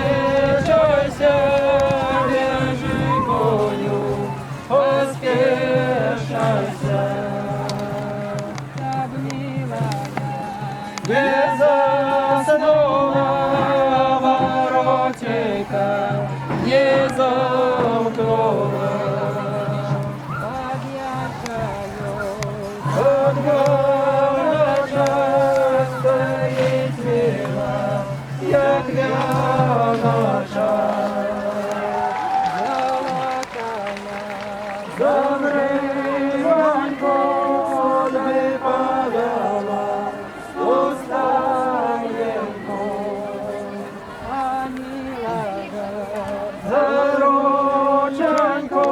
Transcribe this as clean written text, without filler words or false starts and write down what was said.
Освічуйся, біжи коню, поспішайся. Без заснула воротика, не замкнула. От горожа стоїть віла, як вяноча. Замривань води падала, устаєнко. Зарученько